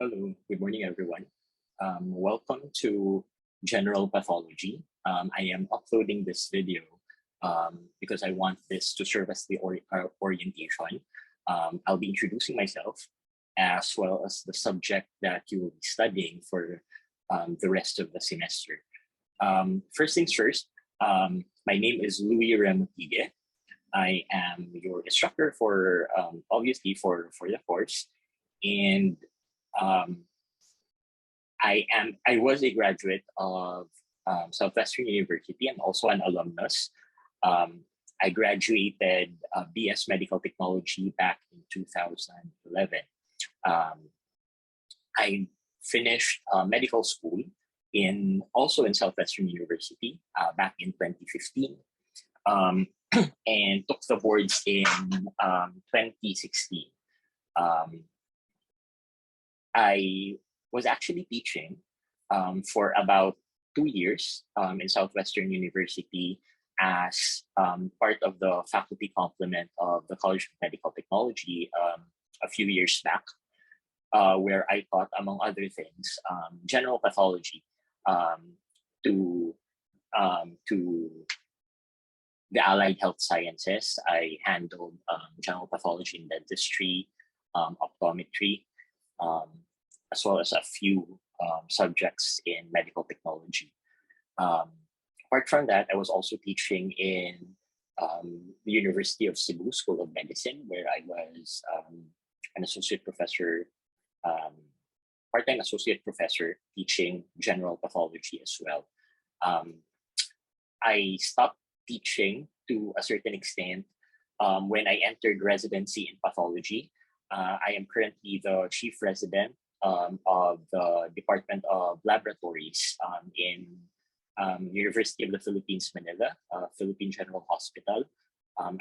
Hello, good morning, everyone. Welcome to General Pathology. I am uploading this video because I want this to serve as the orientation. I'll be introducing myself as well as the subject that you will be studying for the rest of the semester. First things first, my name is Louis Remutige. I am your instructor for, obviously, for the course. And I was a graduate of Southwestern University and also an alumnus. I graduated BS Medical Technology back in 2011. I finished medical school also in Southwestern University back in 2015. And took the boards in 2016. I was actually teaching for about 2 years in Southwestern University as part of the faculty complement of the College of Medical Technology a few years back, where I taught, among other things, general pathology to the allied health sciences. I handled general pathology and dentistry, optometry, as well as a few subjects in medical technology. Apart from that, I was also teaching in the University of Cebu School of Medicine, where I was an associate professor, part-time associate professor teaching general pathology as well. I stopped teaching to a certain extent when I entered residency in pathology. I am currently the chief resident of the Department of Laboratories in University of the Philippines, Manila, Philippine General Hospital.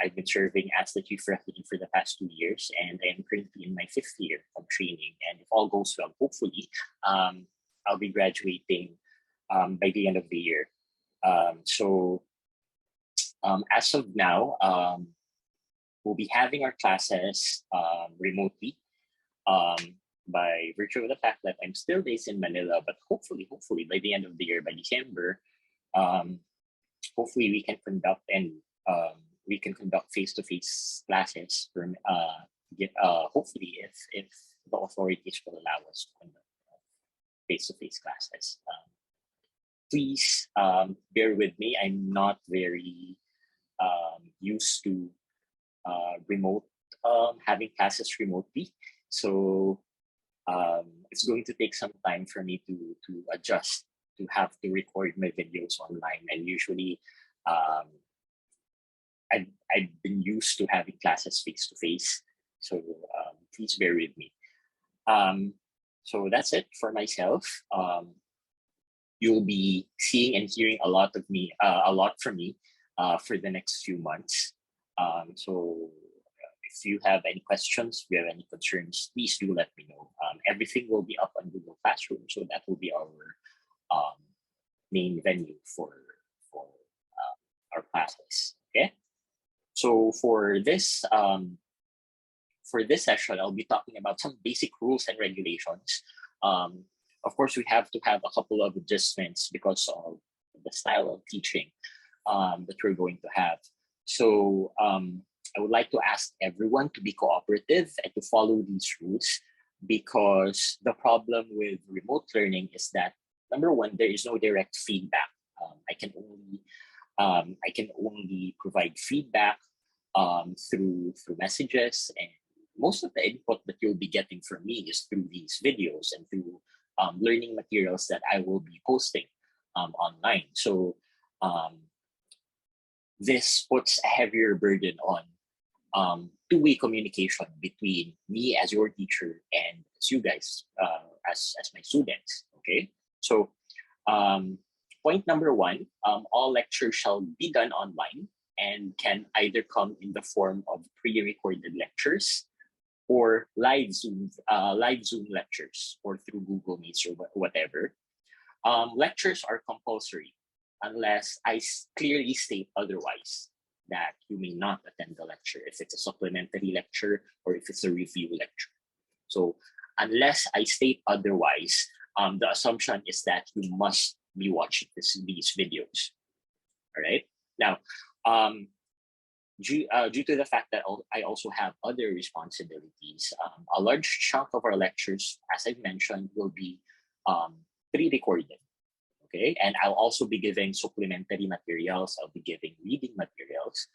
I've been serving as the chief resident for the past 2 years, and I am currently in my 5th year of training. And if all goes well, hopefully, I'll be graduating by the end of the year. As of now, we'll be having our classes remotely by virtue of the fact that I'm still based in Manila, but hopefully by the end of the year, by December, hopefully we can conduct face-to-face classes for hopefully if the authorities will allow us to conduct face-to-face classes. Please bear with me. I'm not very used to having classes remotely, so it's going to take some time for me to adjust to have to record my videos online. And usually I've been used to having classes face-to-face, so please bear with me. So that's it for myself. You'll be seeing and hearing a lot from me for the next few months. So if you have any questions, if you have any concerns, please do let me know. Everything will be up on Google Classroom, so that will be our main venue for our classes. Okay. So for this session, I'll be talking about some basic rules and regulations. Of course, we have to have a couple of adjustments because of the style of teaching that we're going to have. So I would like to ask everyone to be cooperative and to follow these rules, because the problem with remote learning is that, number one, there is no direct feedback. I can only provide feedback through messages, and most of the input that you'll be getting from me is through these videos and through learning materials that I will be posting online. So this puts a heavier burden on two-way communication between me as your teacher and as you guys as my students. Okay, so point number one, all lectures shall be done online and can either come in the form of pre-recorded lectures or live Zoom lectures, or through Google Meets or whatever. Lectures are compulsory unless I clearly state otherwise, that you may not attend the lecture if it's a supplementary lecture or if it's a review lecture. So unless I state otherwise, the assumption is that you must be watching these videos. All right. Now, due to the fact that I also have other responsibilities, a large chunk of our lectures, as I mentioned, will be pre-recorded. Okay, and I'll also be giving supplementary materials. I'll be giving reading materials.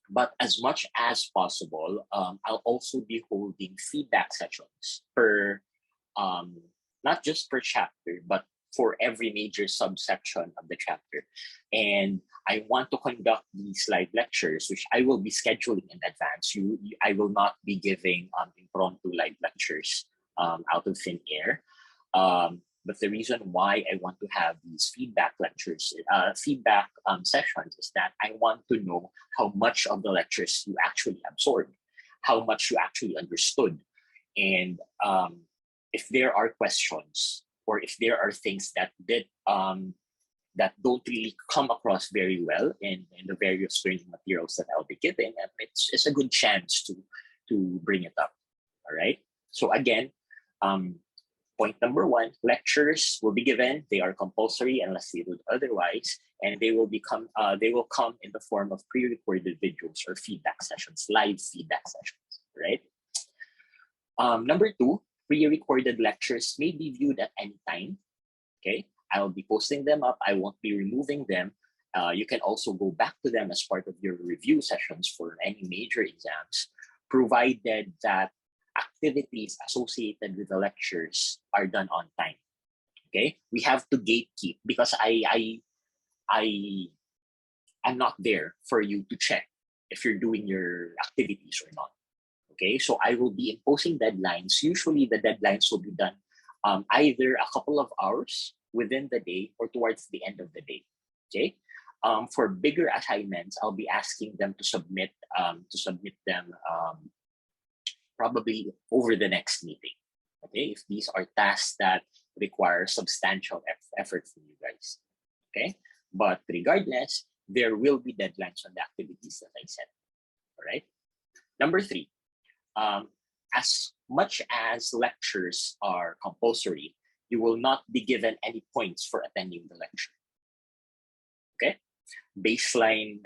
But as much as possible, I'll also be holding feedback sessions per, not just per chapter, but for every major subsection of the chapter. And I want to conduct these live lectures, which I will be scheduling in advance. I will not be giving impromptu live lectures out of thin air. But the reason why I want to have these feedback lectures, sessions, is that I want to know how much of the lectures you actually absorbed, how much you actually understood. And if there are questions, or if there are things that that don't really come across very well in the various training materials that I'll be giving, it's a good chance to bring it up. All right. So again, point number one, lectures will be given. They are compulsory unless stated otherwise, and they will come in the form of pre-recorded videos or feedback sessions, live feedback sessions. Right. Number two, pre-recorded lectures may be viewed at any time. Okay, I'll be posting them up. I won't be removing them. You can also go back to them as part of your review sessions for any major exams, provided that activities associated with the lectures are done on time. Okay, we have to gatekeep, because I'm not there for you to check if you're doing your activities or not. Okay, so I will be imposing deadlines. Usually the deadlines will be done either a couple of hours within the day or towards the end of the day. Okay, for bigger assignments, I'll be asking them to submit them probably over the next meeting. Okay, if these are tasks that require substantial effort from you guys. Okay, but regardless, there will be deadlines on the activities that I said. All right. Number three, as much as lectures are compulsory, you will not be given any points for attending the lecture. Okay, baseline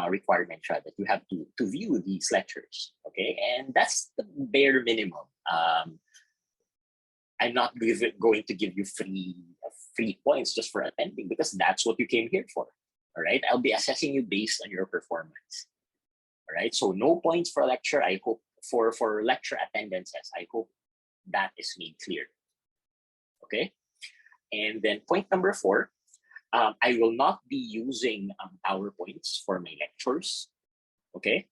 requirement that you have to view these lectures. Okay, and that's the bare minimum. I'm not going to give you free points just for attending, because that's what you came here for. All right, I'll be assessing you based on your performance. All right, so no points for lecture. I hope for lecture attendances. I hope that is made clear. Okay, and then point number four, I will not be using PowerPoints for my lectures. Okay,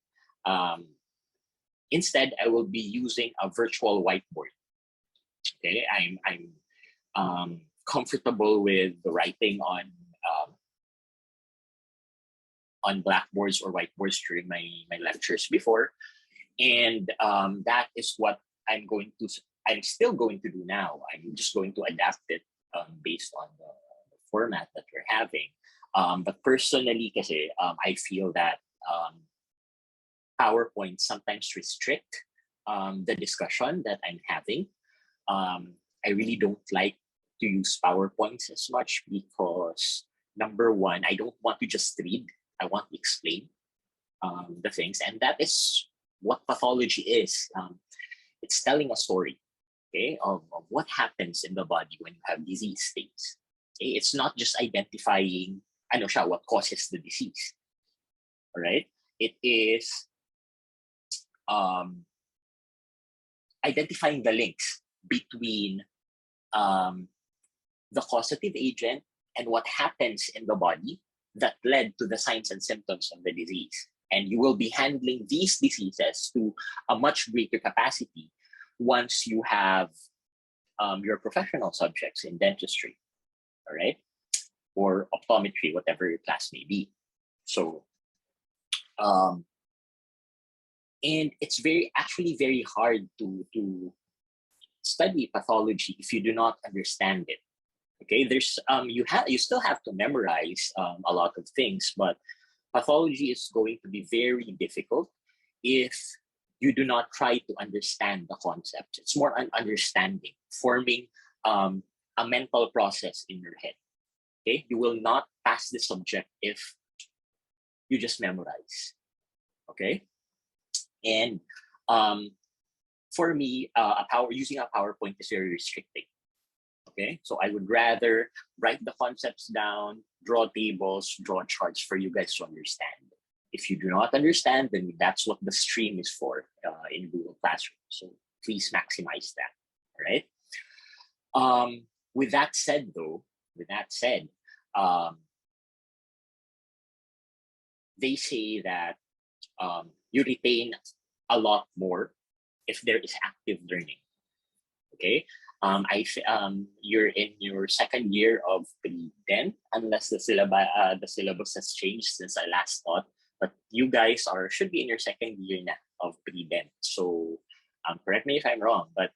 instead I will be using a virtual whiteboard. Okay, I'm comfortable with writing on blackboards or whiteboards during my lectures before, and that is what I'm still going to do now. I'm just going to adapt it based on the format that we're having. But personally, kasi, I feel that PowerPoint sometimes restrict the discussion that I'm having. I really don't like to use PowerPoints as much because, number one, I don't want to just read. I want to explain the things, and that is what pathology is. It's telling a story, okay, of what happens in the body when you have disease states. Okay? It's not just identifying what causes the disease. All right, it is identifying the links between the causative agent and what happens in the body that led to the signs and symptoms of the disease. And you will be handling these diseases to a much greater capacity once you have your professional subjects in dentistry, all right, or optometry, whatever your class may be. So, and it's actually very hard to study pathology if you do not understand it. Okay, there's you still have to memorize a lot of things, but pathology is going to be very difficult if you do not try to understand the concept. It's more an understanding, forming a mental process in your head. Okay, you will not pass the subject if you just memorize. Okay, and for me, using a PowerPoint is very restricting. Okay, so I would rather write the concepts down, draw tables, draw charts for you guys to understand. If you do not understand, then that's what the stream is for in Google Classroom. So please maximize that. All right. With that said, they say that you retain a lot more if there is active learning. Okay. You're in your second year of pre-10, unless the syllabus has changed since I last taught. But you guys should be in your second year now of pre-10. So correct me if I'm wrong, but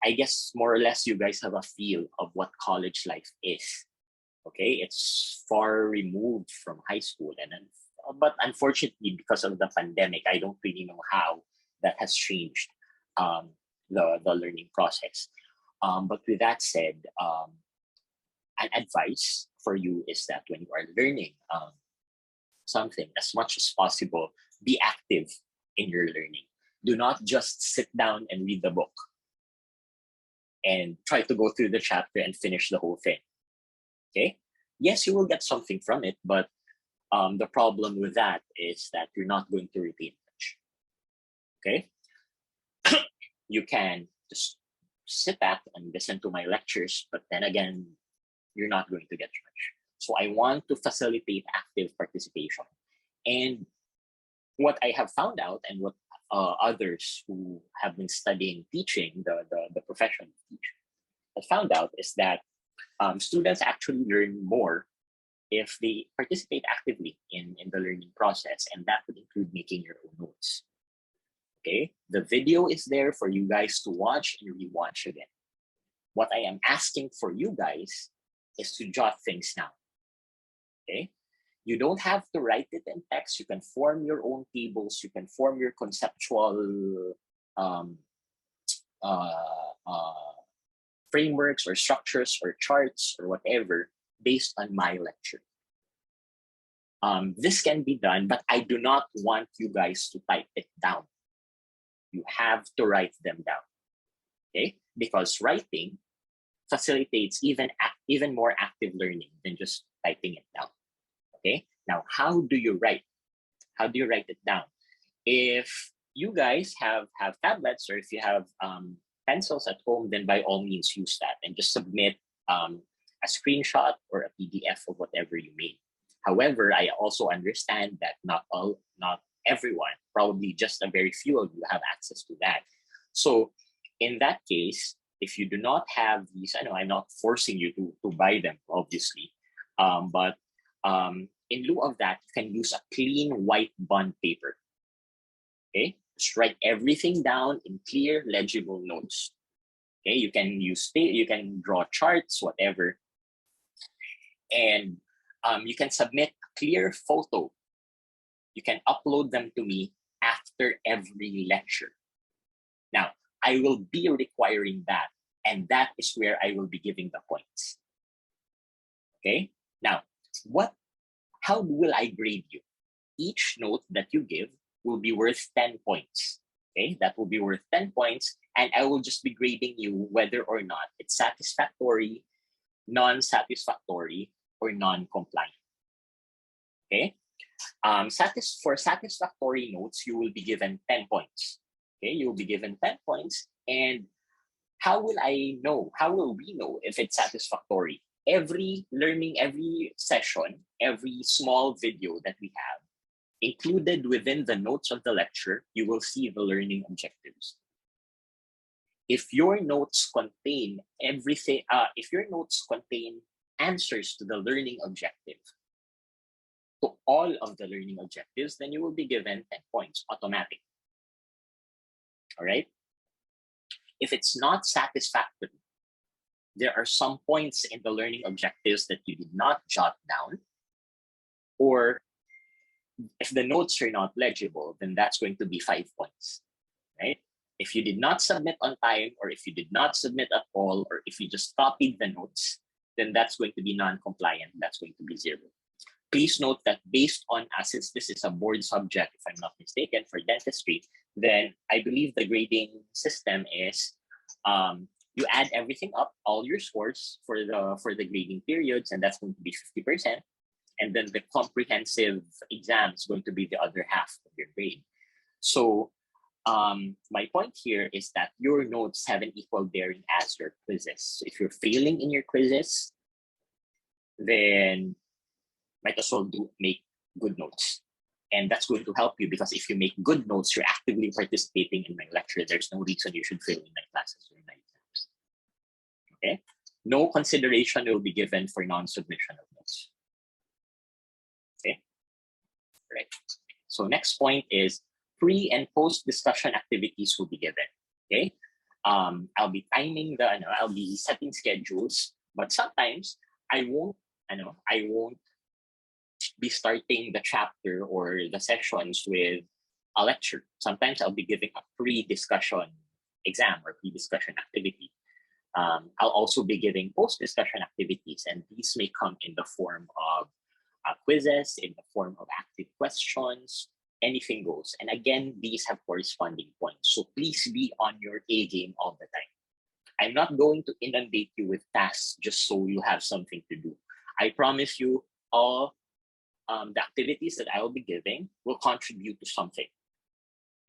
I guess more or less you guys have a feel of what college life is. Okay, it's far removed from high school, but unfortunately, because of the pandemic, I don't really know how that has changed the learning process. But with that said, an advice for you is that when you are learning something, as much as possible, be active in your learning. Do not just sit down and read the book and try to go through the chapter and finish the whole thing. Okay? Yes, you will get something from it, but the problem with that is that you're not going to retain much. Okay? You can just sit back and listen to my lectures, but then again, you're not going to get much. So I want to facilitate active participation. And what I have found out, and what others who have been studying teaching, the profession of teaching, have found out is that students actually learn more if they participate actively in the learning process, and that would include making your own notes. Okay, the video is there for you guys to watch and rewatch again. What I am asking for you guys is to jot things down. Okay, you don't have to write it in text. You can form your own tables. You can form your conceptual frameworks or structures or charts or whatever based on my lecture. This can be done, but I do not want you guys to type it down. You have to write them down, okay? Because writing facilitates even more active learning than just typing it down, okay? Now, how do you write? How do you write it down? If you guys have tablets, or if you have pencils at home, then by all means use that and just submit a screenshot or a PDF of whatever you made. However, I also understand that not everyone, probably just a very few of you have access to that. So in that case, if you do not have these, I know I'm not forcing you to buy them, obviously, but in lieu of that, you can use a clean white bond paper. Okay, just write everything down in clear, legible notes. Okay, you can draw charts, whatever, and you can submit a clear photo. You can upload them to me after every lecture. Now, I will be requiring that, and that is where I will be giving the points. Okay, now, how will I grade you? Each note that you give will be worth 10 points. Okay, that will be worth 10 points, and I will just be grading you whether or not it's satisfactory, non-satisfactory, or non-compliant. Okay, for satisfactory notes, you will be given 10 points. Okay, you will be given 10 points, and how will I know? How will we know if it's satisfactory? Every session, every small video that we have, included within the notes of the lecture, you will see the learning objectives. If your notes contain everything, if your notes contain answers to the learning objective, to all of the learning objectives, then you will be given 10 points, automatic. All right? If it's not satisfactory, there are some points in the learning objectives that you did not jot down, or if the notes are not legible, then that's going to be 5 points, right? If you did not submit on time, or if you did not submit at all, or if you just copied the notes, then that's going to be non-compliant. That's going to be 0. Please note that based on, since this is a board subject, if I'm not mistaken, for dentistry, then I believe the grading system is you add everything up, all your scores for the grading periods, and that's going to be 50%. And then the comprehensive exam is going to be the other half of your grade. So my point here is that your notes have an equal bearing as your quizzes. So if you're failing in your quizzes, then might as well make good notes. And that's going to help you, because if you make good notes, you're actively participating in my lecture. There's no reason you should fail in my classes or my exams. Okay? No consideration will be given for non-submission of notes. Okay? Right. So next point is pre and post discussion activities will be given. Okay? I'll be timing I'll be setting schedules, but sometimes I won't be starting the chapter or the sessions with a lecture. Sometimes I'll be giving a pre-discussion exam or pre-discussion activity. I'll also be giving post-discussion activities, and these may come in the form of quizzes, in the form of active questions, anything goes. And again, these have corresponding points. So please be on your A game all the time. I'm not going to inundate you with tasks just so you have something to do. I promise you all the activities that I will be giving will contribute to something.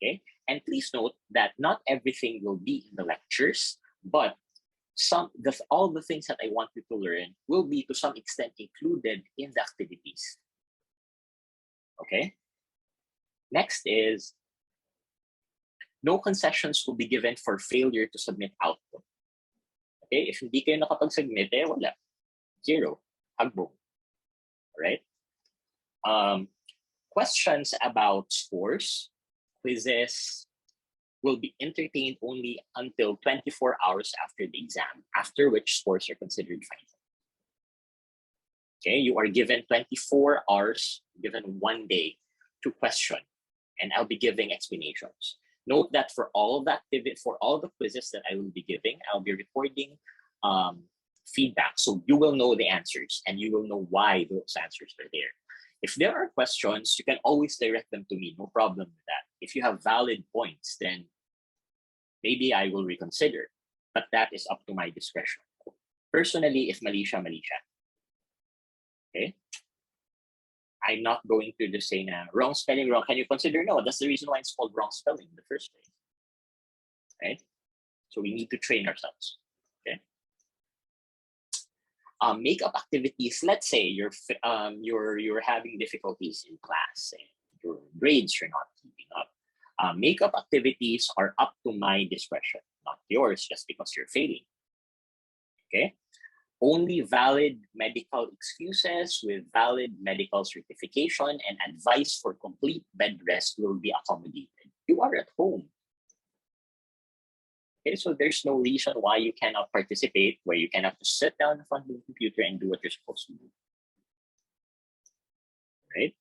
Okay? And please note that not everything will be in the lectures, but all the things that I want you to learn will be to some extent included in the activities. Okay? Next is, no concessions will be given for failure to submit output. Okay? If hindi kayo nakapag-submit, wala. 0. Hagbong. Alright? Questions about scores, quizzes, will be entertained only until 24 hours after the exam, after which scores are considered final. Okay, you are given 24 hours, given 1 day to question, and I'll be giving explanations. Note that for all the quizzes that I will be giving, I'll be recording feedback, so you will know the answers and you will know why those answers are there. If there are questions, you can always direct them to me, no problem with that. If you have valid points, then maybe I will reconsider, but that is up to my discretion. Personally, if mali siya, mali siya. Okay? I'm not going to just say na wrong spelling, wrong. Can you consider? No, that's the reason why it's called wrong spelling in the first place. Right? So we need to train ourselves. Okay? Makeup activities. Let's say you're having difficulties in class and your grades are not keeping up. Makeup activities are up to my discretion, not yours, just because you're failing. Okay? Only valid medical excuses with valid medical certification and advice for complete bed rest will be accommodated. You are at home. Okay, so there's no reason why you cannot participate, where you cannot just sit down in front of the computer and do what you're supposed to do. Right?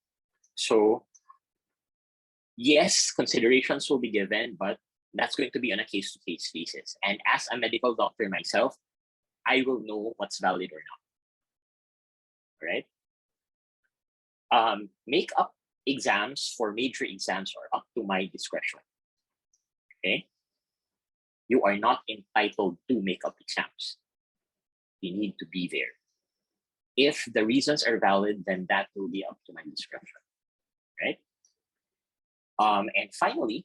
So, yes, considerations will be given, but that's going to be on a case-to-case basis. And as a medical doctor myself, I will know what's valid or not. Right? Makeup exams for major exams are up to my discretion. Okay? You are not entitled to makeup exams. You need to be there. If the reasons are valid, then that will be up to my discretion. Right? And finally,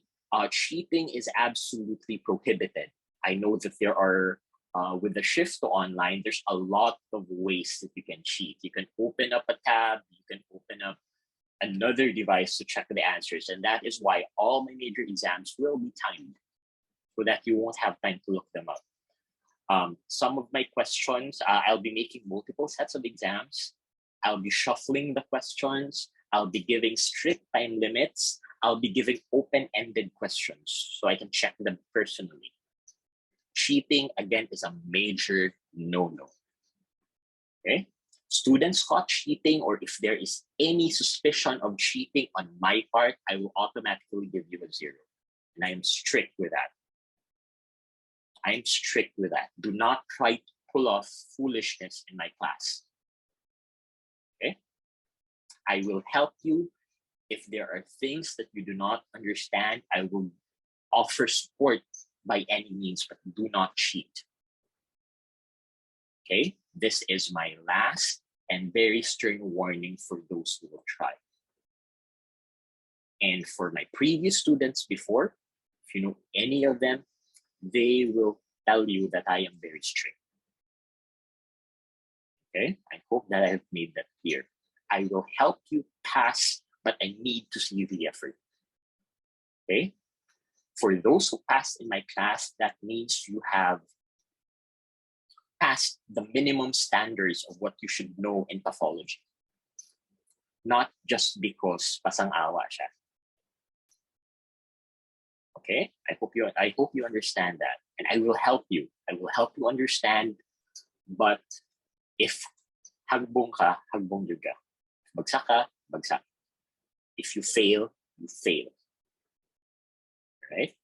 cheating is absolutely prohibited. I know that there are, with the shift to online, there's a lot of ways that you can cheat. You can open up a tab, you can open up another device to check the answers. And that is why all my major exams will be timed, so that you won't have time to look them up. Some of my questions, I'll be making multiple sets of exams. I'll be shuffling the questions. I'll be giving strict time limits. I'll be giving open-ended questions so I can check them personally. Cheating, again, is a major no-no. Okay? students caught cheating, or if there is any suspicion of cheating on my part, I will automatically give you a 0. And I am strict with that. I am strict with that. Do not try to pull off foolishness in my class. Okay? I will help you. If there are things that you do not understand, I will offer support by any means, but do not cheat. Okay? This is my last and very stern warning for those who will try. And for my previous students before, if you know any of them, they will tell you that I am very strict. Okay? I hope that I have made that clear. I will help you pass, but I need to see the effort. Okay? For those who passed in my class, that means you have passed the minimum standards of what you should know in pathology. Not just because pasang-awa siya. Okay? I hope you understand that. And I will help you. I will help you understand. But if hagbong ka, hagbong yun ka. Bagsak ka, bagsak. If you fail, you fail. Right?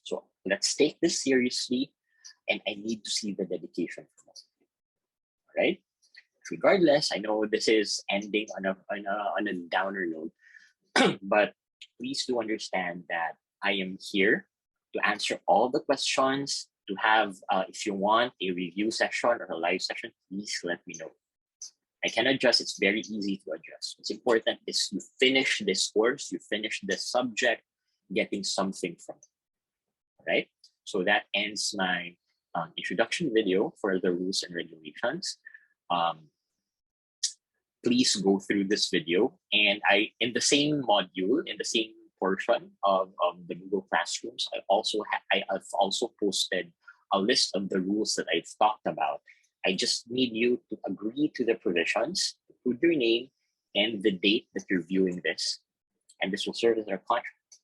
So let's take this seriously, and I need to see the dedication from us. All right? Regardless, I know this is ending on a downer note, but please do understand that I am here to answer all the questions. To have, if you want a review session or a live session, please let me know. I can adjust. It's very easy to adjust. What's important is you finish this course, you finish this subject, getting something from it. All right? So that ends my introduction video for the rules and regulations. Please go through this video, and in the same module, in the same portion of the Google Classrooms, I've also posted a list of the rules that I've talked about. I just need you to agree to the provisions, put your name and the date that you're viewing this, and this will serve as our contract.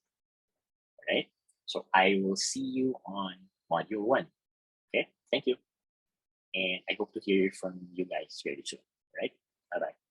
All right? So I will see you on module 1. Okay, thank you. And I hope to hear from you guys very soon. All right? Bye-bye.